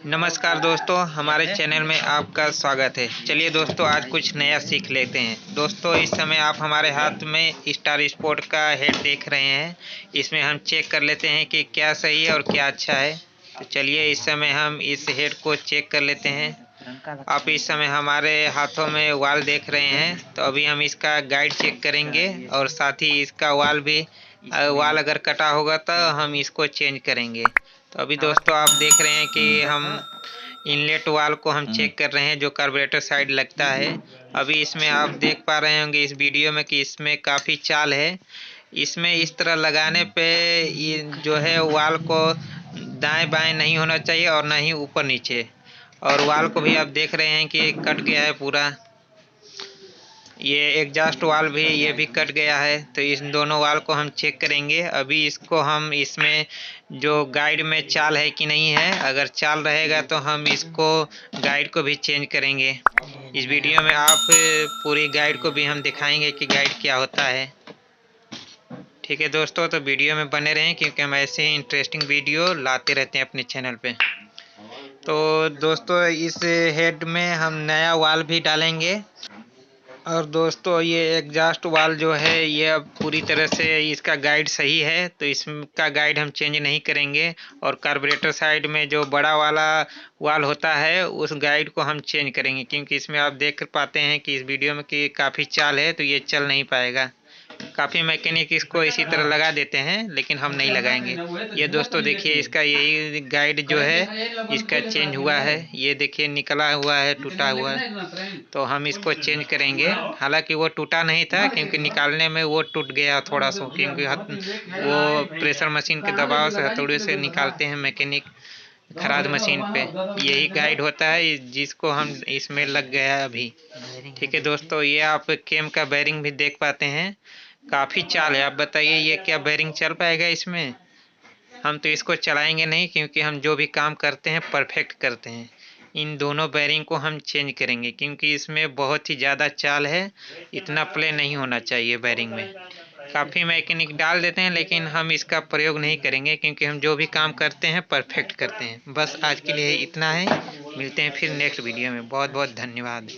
नमस्कार दोस्तों, हमारे चैनल में आपका स्वागत है। चलिए दोस्तों, आज कुछ नया सीख लेते हैं। दोस्तों, इस समय आप हमारे हाथ में स्टार स्पोर्ट का हेड देख रहे हैं। इसमें हम चेक कर लेते हैं कि क्या सही है और क्या अच्छा है। तो चलिए, इस समय हम इस हेड को चेक कर लेते हैं। आप इस समय हमारे हाथों में वाल देख रहे हैं, तो अभी हम इसका गाइड चेक करेंगे और साथ ही इसका वाल भी वाल अगर कटा होगा तो हम इसको चेंज करेंगे। तो अभी दोस्तों आप देख रहे हैं कि हम इनलेट वाल को हम चेक कर रहे हैं जो कार्बोरेटर साइड लगता है। अभी इसमें आप देख पा रहे होंगे इस वीडियो में कि इसमें काफ़ी चाल है। इसमें इस तरह लगाने पे ये जो है वाल को दाएं बाएं नहीं होना चाहिए और ना ही ऊपर नीचे। और वाल को भी आप देख रहे हैं कि कट गया है पूरा। ये एग्जॉस्ट वाल भी ये भी कट गया है। तो इस दोनों वाल को हम चेक करेंगे। अभी इसको हम इसमें जो गाइड में चाल है कि नहीं है, अगर चाल रहेगा तो हम इसको गाइड को भी चेंज करेंगे। इस वीडियो में आप पूरी गाइड को भी हम दिखाएंगे कि गाइड क्या होता है। ठीक है दोस्तों, तो वीडियो में बने रहें क्योंकि हम ऐसे ही इंटरेस्टिंग वीडियो लाते रहते हैं अपने चैनल पे। तो दोस्तों, इस हेड में हम नया वाल भी डालेंगे। और दोस्तों, ये एग्जॉस्ट वाल जो है ये अब पूरी तरह से इसका गाइड सही है, तो इसका गाइड हम चेंज नहीं करेंगे। और कार्बोरेटर साइड में जो बड़ा वाला वाल होता है उस गाइड को हम चेंज करेंगे, क्योंकि इसमें आप देख पाते हैं कि इस वीडियो में कि काफ़ी चाल है, तो ये चल नहीं पाएगा। काफ़ी मैकेनिक इसको इसी तरह लगा देते हैं, लेकिन हम नहीं लगाएंगे। ये दोस्तों देखिए, इसका यही गाइड जो है इसका चेंज हुआ है। ये देखिए निकला हुआ है, टूटा हुआ है। तो हम इसको चेंज करेंगे। हालांकि वो टूटा नहीं था, क्योंकि निकालने में वो टूट गया थोड़ा सा, क्योंकि वो प्रेशर मशीन के दबाव से हथौड़े से निकालते हैं मैकेनिक खराद मशीन पे। यही गाइड होता है जिसको हम इसमें लग गया अभी। ठीक है दोस्तों, ये आप केम का बेरिंग भी देख पाते हैं। काफ़ी चाल है। आप बताइए, ये क्या बेरिंग चल पाएगा इसमें? हम तो इसको चलाएंगे नहीं, क्योंकि हम जो भी काम करते हैं परफेक्ट करते हैं। इन दोनों बेरिंग को हम चेंज करेंगे, क्योंकि इसमें बहुत ही ज़्यादा चाल है। इतना प्ले नहीं होना चाहिए बेरिंग में। काफ़ी मैकेनिक डाल देते हैं, लेकिन हम इसका प्रयोग नहीं करेंगे, क्योंकि हम जो भी काम करते हैं परफेक्ट करते हैं। बस आज के लिए इतना है। मिलते हैं फिर नेक्स्ट वीडियो में। बहुत बहुत धन्यवाद।